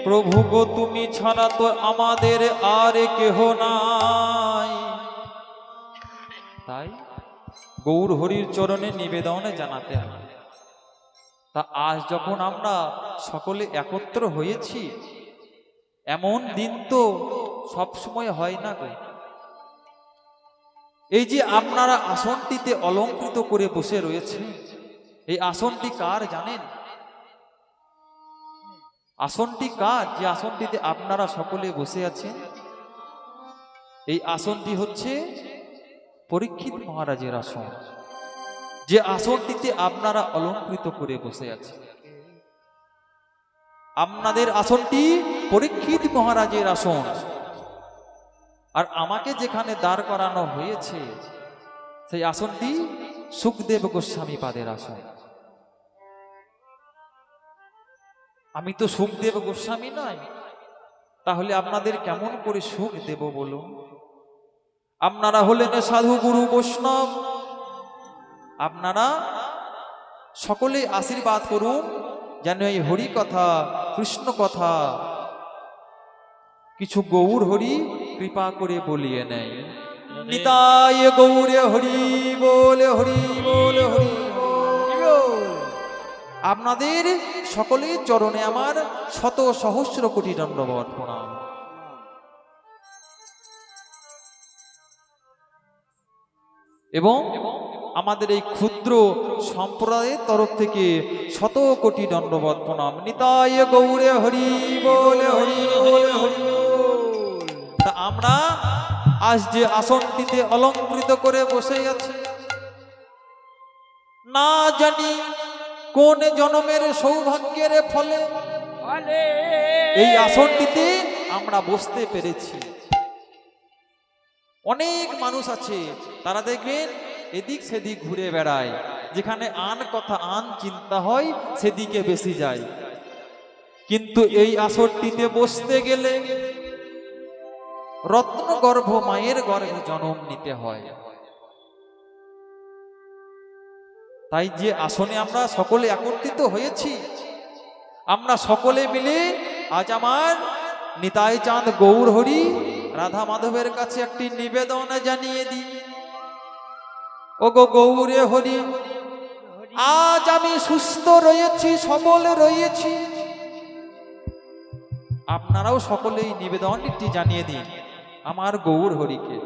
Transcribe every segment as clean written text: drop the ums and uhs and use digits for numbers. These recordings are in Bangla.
প্রভু গো তুমি ছাড়া তো আমাদের আর কেহ নাই। তাই গৌর হরির চরণে নিবেদন জানাতে হবে। তা আজ যখন আমরা সকলে একত্র হয়েছি, এমন দিন তো সব সময় হয় না গো। এই যে আপনারা আসনটিতে অলঙ্কৃত করে বসে রয়েছে, এই আসনটি কার জানেন? আসনটি কার? যে আসনটিতে আপনারা সকলে বসে আছেন, এই আসনটি হচ্ছে পরীক্ষিত মহারাজের আসন। যে আসনটিতে আপনারা অলঙ্কৃত করে বসে আছেন, আপনাদের আসনটি পরীক্ষিত মহারাজের আসন। আর আমাকে যেখানে দাঁড় করানো হয়েছে, সেই আসনটি সুখদেব গোস্বামী পাদের আসন। আমি তো সুখদেব গোস্বামী নয়, তাহলে আপনাদের কেমন করে সুখ দেব বলুন? আপনারা হলেন সাধু গুরু বৈষ্ণব, আপনারা সকলে আশীর্বাদ করুন যেন এই হরি কথা, কৃষ্ণ কথা কিছু গৌর হরি কৃপা করে বলিয়ে নেয়। নিতাই গৌরে হরি বলে, হরি বলে, হরি বল। আপনাদের সকলের চরণে আমার শত সহস্র কোটি দণ্ডবত প্রণাম। এবং আমাদের এই ক্ষুদ্র সম্প্রদায়ের তরফ থেকে শত কোটি দণ্ডবত প্রণাম। নিতাই গৌরে হরি বলে, হরি বলে, হরি বল। তা আমরা আজ যে আসনটিতে অলঙ্কৃত করে বসে আছি, না জানি কোন জন্মের সৌভাগ্যের ফলে এই আসনটিতে আমরা বসতে পেরেছি। অনেক মানুষ আছে, তারা দেখবেন এদিক সেদিক ঘুরে বেড়ায়, যেখানে আন কথা আন চিন্তা হয় সেদিকে বেশি যায়। কিন্তু এই আসনটিতে বসতে গেলে রত্ন গর্ভ মায়ের গর্ভে জন্ম নিতে হয়। তাই যে আসনে আমরা সকলে একত্রিত হয়েছি, আমরা সকলে মিলে আজ আমার নিতাই চাঁদ গৌর হরি রাধা মাধবের কাছে একটি নিবেদন জানিয়ে দিই। ও গো গৌরে হরি, আজ আমি সুস্থ রয়েছি, সবল রয়েছি। আপনারাও সকলেই নিবেদনটি জানিয়ে দিন আমার গৌর হরিকে।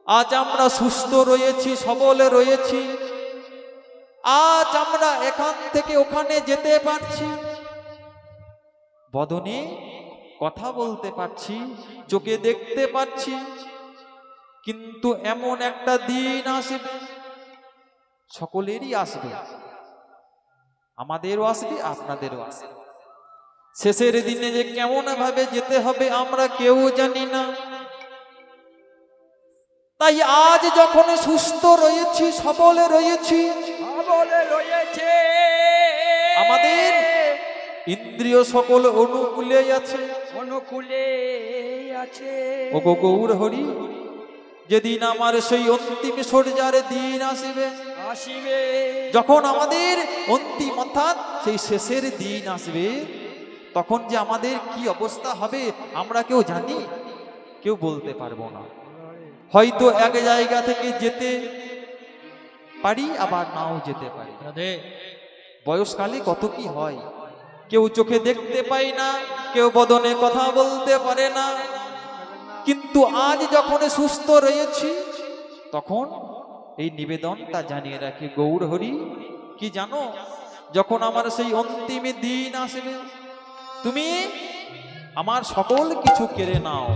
আজ আমরা সুস্থ রয়েছি, সবল রয়েছি। আজ আমরা এখান থেকে ওখানে যেতে পারছি, বদনে কথা বলতে পারছি, চোখে দেখতে পাচ্ছি। কিন্তু এমন একটা দিন আসবে, সকলেরই আসবে, আমাদেরও আসবে, আপনাদেরও আসবে। শেষের দিনে যে কেমন ভাবে যেতে হবে আমরা কেউ জানি না। তাই আজ যখন সুস্থ রয়েছি, সবল রয়েছি, আমাদের ইন্দ্রিয় সকল অনুকূলে আছে, অনুকূলে আছে। ও গো গৌর হরি, যেদিন আমার সেই অন্তিম সূর্যার দিন আসবে, আসিবে, যখন আমাদের অন্তিম অর্থাৎ সেই শেষের দিন আসবে, তখন যে আমাদের কি অবস্থা হবে আমরা কেউ জানি, কেউ বলতে পারবো না। হয়তো এক জায়গা থেকে যেতে পারি, আবার নাও যেতে পারি। বয়সকালে কত কি হয়, কেউ চোখে দেখতে পাই না, কেউ বদনে কথা বলতে পারে না। কিন্তু আজ যখন সুস্থ রয়েছি, তখন এই নিবেদনটা জানিয়ে রাখি গৌর হরি, কি জানো, যখন আমার সেই অন্তিম দিন আসবে, তুমি আমার সকল কিছু কেড়ে নাও।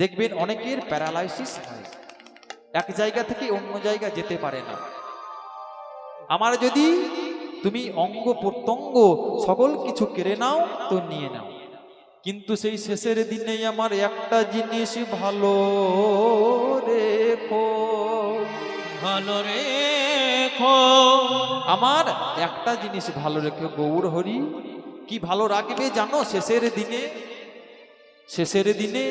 দেখবেন অনেকের প্যারালাইসিস হয়, এক জায়গা থেকে অন্য জায়গা যেতে পারে না। আমার যদি তুমি অঙ্গ প্রত্যঙ্গ সকল কিছু কেড়ে নাও তো নিয়ে নাও, কিন্তু সেই শেষের দিনে আমার একটা জিনিস ভালো রেখো, ভালো রেখো, আমার একটা জিনিস ভালো রেখো গৌর হরি। কি ভালো রাখবে জানো? শেষের দিনে, শেষের দিনে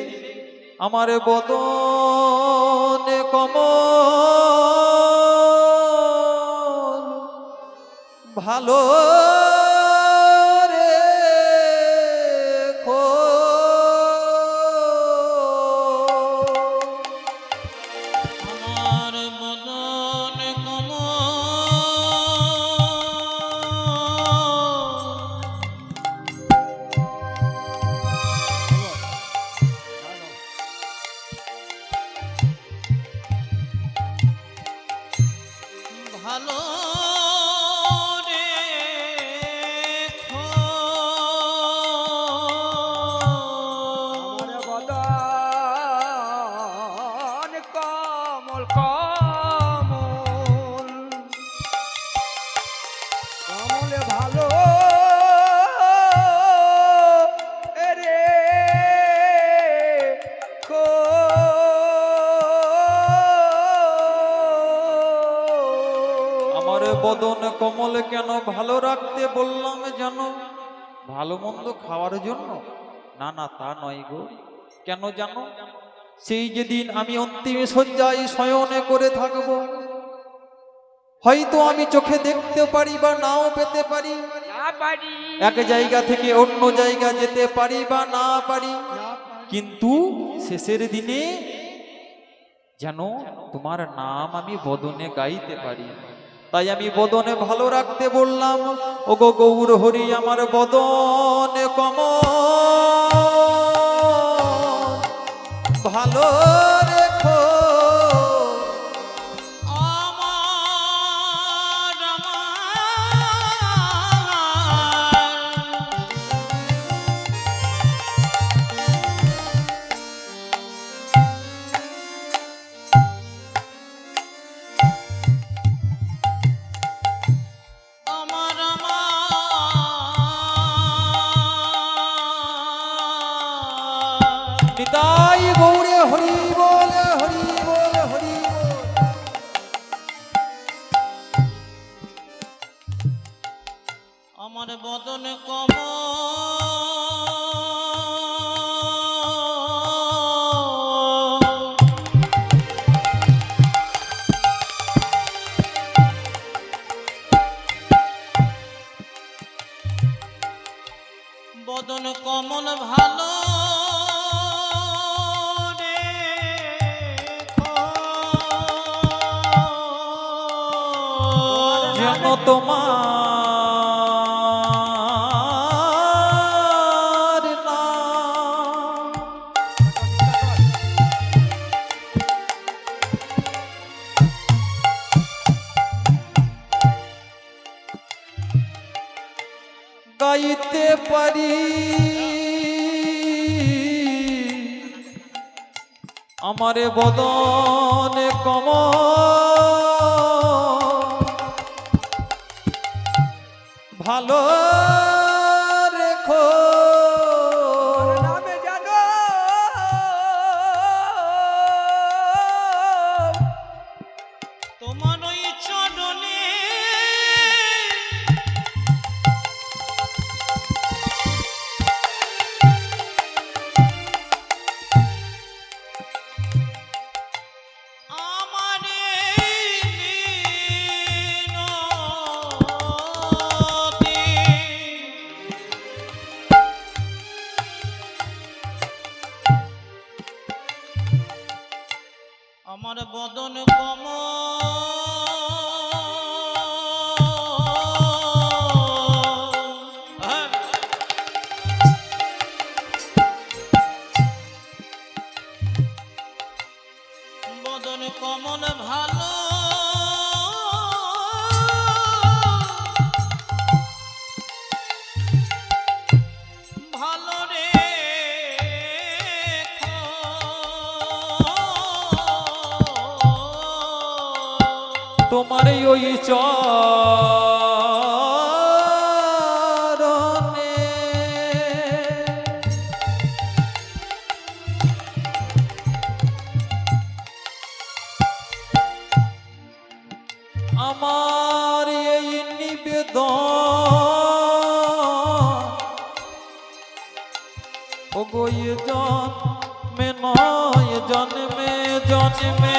আমার বদনে কমল ভালো রে ভালো রেখো আমার বদন কমল কমল কমলে ভালো রে খো আমার বদন কমল কেন ভালো রাখতে বললাম জানো? ভালো মন্দ খাওয়ার জন্য? না না, তা নয় গো। কেন জানো? সেই যেদিন আমি অন্তিম শয্যায় শয়নে করে থাকব, হয়তো আমি চোখে দেখতে পারি বা নাও পেতে পারি, এক জায়গা থেকে অন্য জায়গা যেতে পারি বা না পারি, কিন্তু শেষের দিনে যেন তোমার নাম আমি বদনে গাইতে পারি। তাই আমি বদনে ভালো রাখতে বললাম, ও গো গৌর হরি আমার বদনে কমল ভালো রেখো। নিতাই গৌরে হরি বল, হরি বল, হরি বল। আমার বদন কমল বদন কমল ভালো যেন তোমার নাম গাইতে পারি, আমারে বদনে কমল ভালো রেখো। নামে জানো তোমার ওই চরণে আমার বদন কমল বদন কমল ভালো ভালো রে তোমার ওই চরণে আমার এই নিবেদন, ও গো জন্মে নয় জন্মে জন্মে